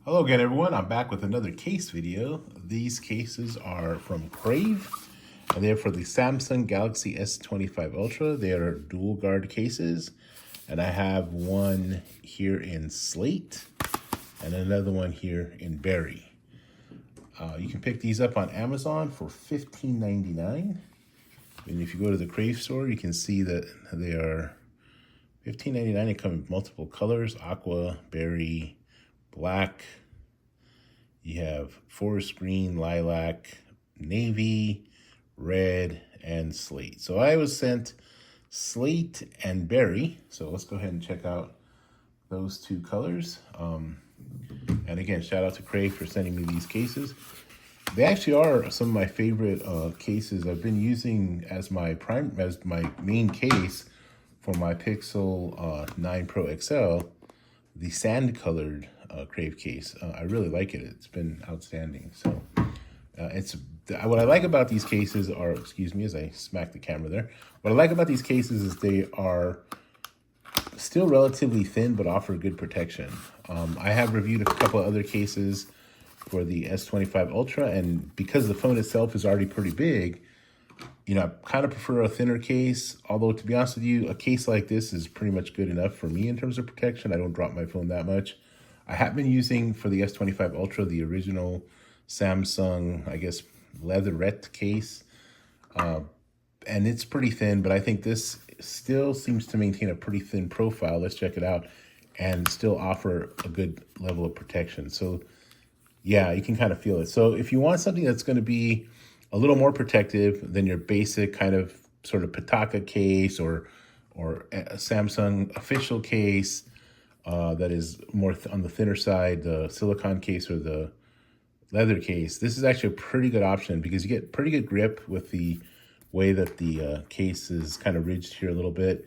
Hello again, everyone. I'm back with another case video. These cases are from Crave, and they're for the Samsung Galaxy S25 Ultra. They are dual guard cases, and I have one here in Slate and another one here in Berry. You can pick these up on Amazon for $15.99. And if you go to the Crave store, you can see that they are $15.99. They come in multiple colors: aqua, berry, black. You have forest green, lilac, navy, red, and slate. So I was sent slate and berry. So let's go ahead and check out those two colors. And again, shout out to Crave for sending me these cases. They actually are some of my favorite cases. I've been using as my main case for my Pixel 9 Pro XL, the sand colored Crave case. I really like it. It's been outstanding. So what I like about these cases are, excuse me as I smack the camera there. What I like about these cases is they are still relatively thin, but offer good protection. I have reviewed a couple of other cases for the S25 Ultra, and because the phone itself is already pretty big, I kind of prefer a thinner case. Although, to be honest with you, a case like this is pretty much good enough for me in terms of protection. I don't drop my phone that much. I have been using, for the S25 Ultra, the original Samsung, I guess, leatherette case. And it's pretty thin, but I think this still seems to maintain a pretty thin profile. Let's check it out, and still offer a good level of protection. So yeah, you can kind of feel it. So if you want something that's going to be a little more protective than your basic kind of sort of Pitaka case or a Samsung official case that is more on the thinner side, the silicone case or the leather case, this is actually a pretty good option because you get pretty good grip with the way that the case is kind of ridged here a little bit,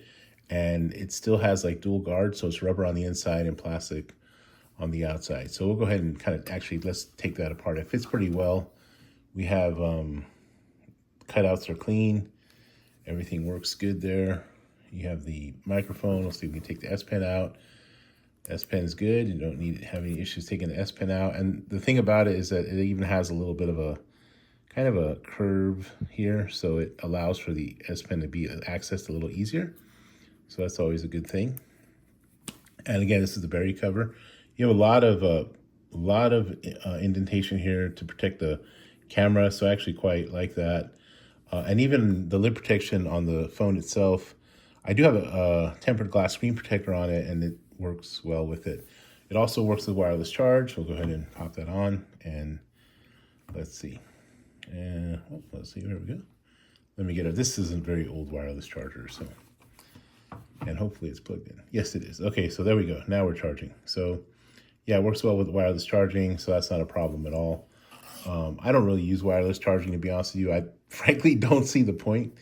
and it still has like dual guard, so it's rubber on the inside and plastic on the outside. So we'll go ahead and kind of let's take that apart. It fits pretty well. We have cutouts are clean. Everything works good there. You have the microphone. Let's see if we can take the S Pen out. S Pen is good. You don't need to have any issues taking the S Pen out. And the thing about it is that it even has a little bit of a kind of a curve here, so it allows for the S Pen to be accessed a little easier. So that's always a good thing. And again, this is the berry cover. You have a lot of indentation here to protect the camera, so I actually quite like that. And even the lid protection on the phone itself, I do have a tempered glass screen protector on it, and it works well with it. It also works with wireless charge. We'll go ahead and pop that on, and let's see. And let's see, there we go. Let me get it. This is a very old wireless charger, so, and hopefully it's plugged in. Yes, it is. Okay, so there we go. Now we're charging. So yeah, it works well with wireless charging, so that's not a problem at all. I don't really use wireless charging, to be honest with you. I frankly don't see the point.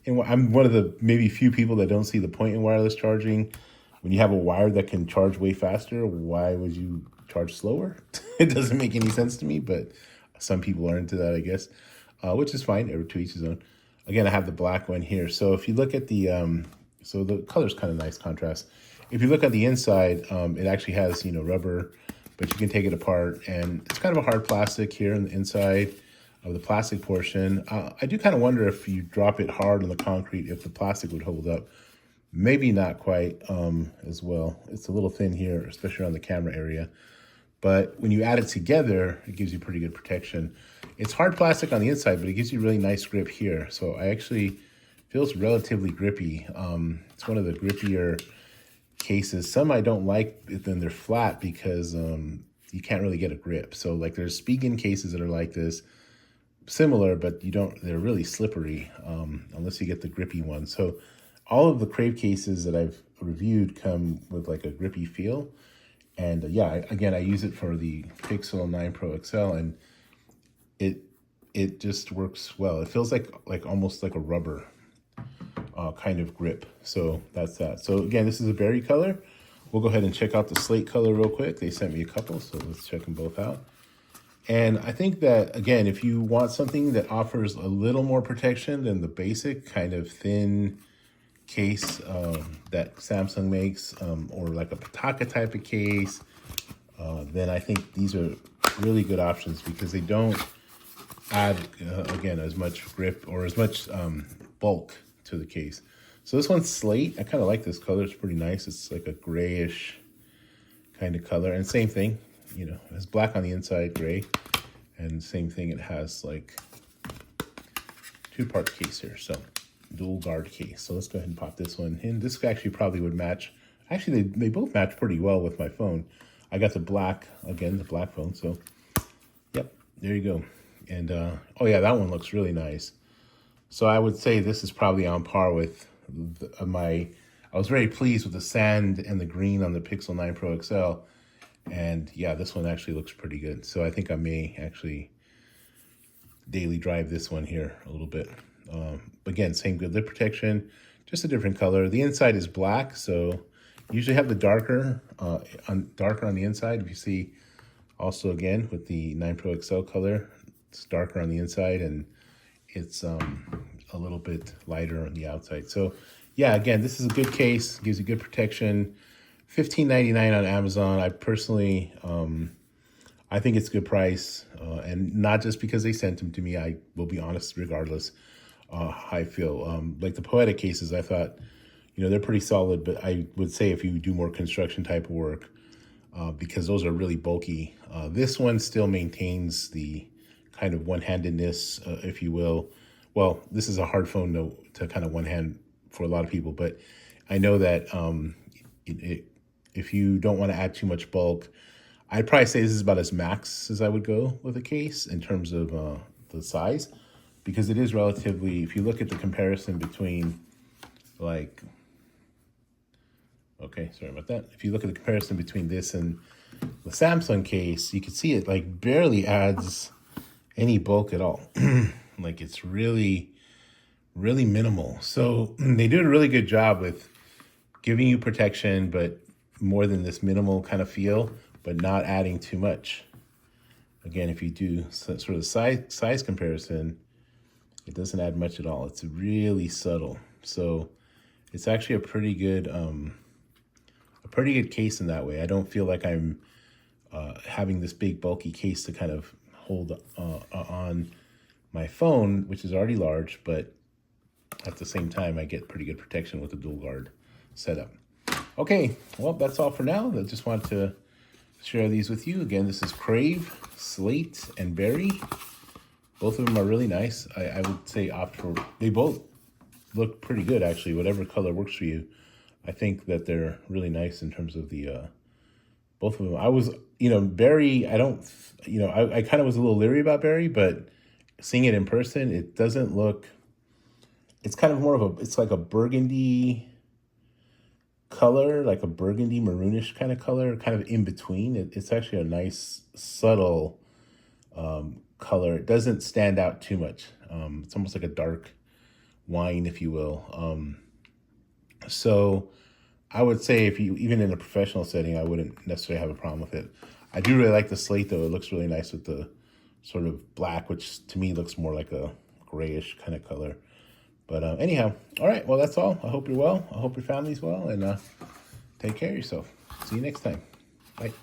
And I'm one of the maybe few people that don't see the point in wireless charging. When you have a wire that can charge way faster, why would you charge slower? It doesn't make any sense to me, but some people are into that, I guess, which is fine. Every to each his own. Again, I have the black one here. So if you look at the, so the color's kind of nice contrast. If you look at the inside, it actually has, rubber, but you can take it apart, and it's kind of a hard plastic here on the inside of the plastic portion. I do kind of wonder if you drop it hard on the concrete, if the plastic would hold up. Maybe not quite as well. It's a little thin here, especially around the camera area. But when you add it together, it gives you pretty good protection. It's hard plastic on the inside, but it gives you really nice grip here. So I actually feels relatively grippy. It's one of the grippier cases. Some I don't like then they're flat because you can't really get a grip. So like there's Spigen cases that are like this, similar, but they're really slippery unless you get the grippy one. So all of the Crave cases that I've reviewed come with like a grippy feel. And yeah, again, I use it for the Pixel 9 Pro XL, and it just works well. It feels like almost like a rubber kind of grip. So that's that. So again, this is a berry color. We'll go ahead and check out the slate color real quick. They sent me a couple, so let's check them both out. And I think that, again, if you want something that offers a little more protection than the basic kind of thin case that Samsung makes, or like a Pitaka type of case, then I think these are really good options because they don't add, again, as much grip or as much bulk to the case. So this one's Slate. I kind of like this color. It's pretty nice. It's like a grayish kind of color. And same thing, you know, it has black on the inside, gray. And same thing, it has like two-part case here. So dual guard case. So let's go ahead and pop this one in. This actually probably would match. Actually, they both match pretty well with my phone. I got the black, again, the black phone. So, yep, there you go. And, oh yeah, that one looks really nice. So I would say this is probably on par with I was very pleased with the sand and the green on the Pixel 9 Pro XL. And yeah, this one actually looks pretty good. So I think I may actually daily drive this one here a little bit. Again, same good lip protection, just a different color. The inside is black, so usually have the darker on the inside. If you see, also again with the 9 Pro XL color, it's darker on the inside and it's a little bit lighter on the outside. So yeah, again, this is a good case, gives you good protection. $15.99 on Amazon. I personally, I think it's a good price, and not just because they sent them to me. I will be honest, regardless how I feel. Like the Poetic cases, I thought, you know, they're pretty solid, but I would say if you do more construction type of work, because those are really bulky. This one still maintains the kind of one-handedness, if you will. Well, this is a hard phone to kind of one hand for a lot of people, but I know that if you don't want to add too much bulk, I'd probably say this is about as max as I would go with a case in terms of the size, because it is relatively, if you look at the comparison between like, okay, sorry about that. If you look at the comparison between this and the Samsung case, you can see it like barely adds any bulk at all. Like it's really, really minimal. So they did a really good job with giving you protection, but more than this minimal kind of feel, but not adding too much. Again, if you do sort of size comparison, it doesn't add much at all. It's really subtle. So it's actually a pretty good case in that way. I don't feel like I'm having this big bulky case to kind of hold on my phone, which is already large, but at the same time, I get pretty good protection with the dual guard setup. Okay, well, that's all for now. I just wanted to share these with you. Again, this is Crave, Slate, and Berry. Both of them are really nice. I would say opt for, they both look pretty good, actually. Whatever color works for you. I think that they're really nice in terms of the, both of them. I was, you know, Berry, I kind of was a little leery about Berry, but seeing it in person, it doesn't look, it's kind of more of it's like a burgundy color, like a burgundy maroonish kind of color, kind of in between. It's actually a nice, subtle color. It doesn't stand out too much. It's almost like a dark wine, if you will. So I would say if you, even in a professional setting, I wouldn't necessarily have a problem with it. I do really like the Slate, though. It looks really nice with the sort of black, which to me looks more like a grayish kind of color. But anyhow, all right, well, that's all. I hope you're well. I hope your family's well, and take care of yourself. See you next time. Bye.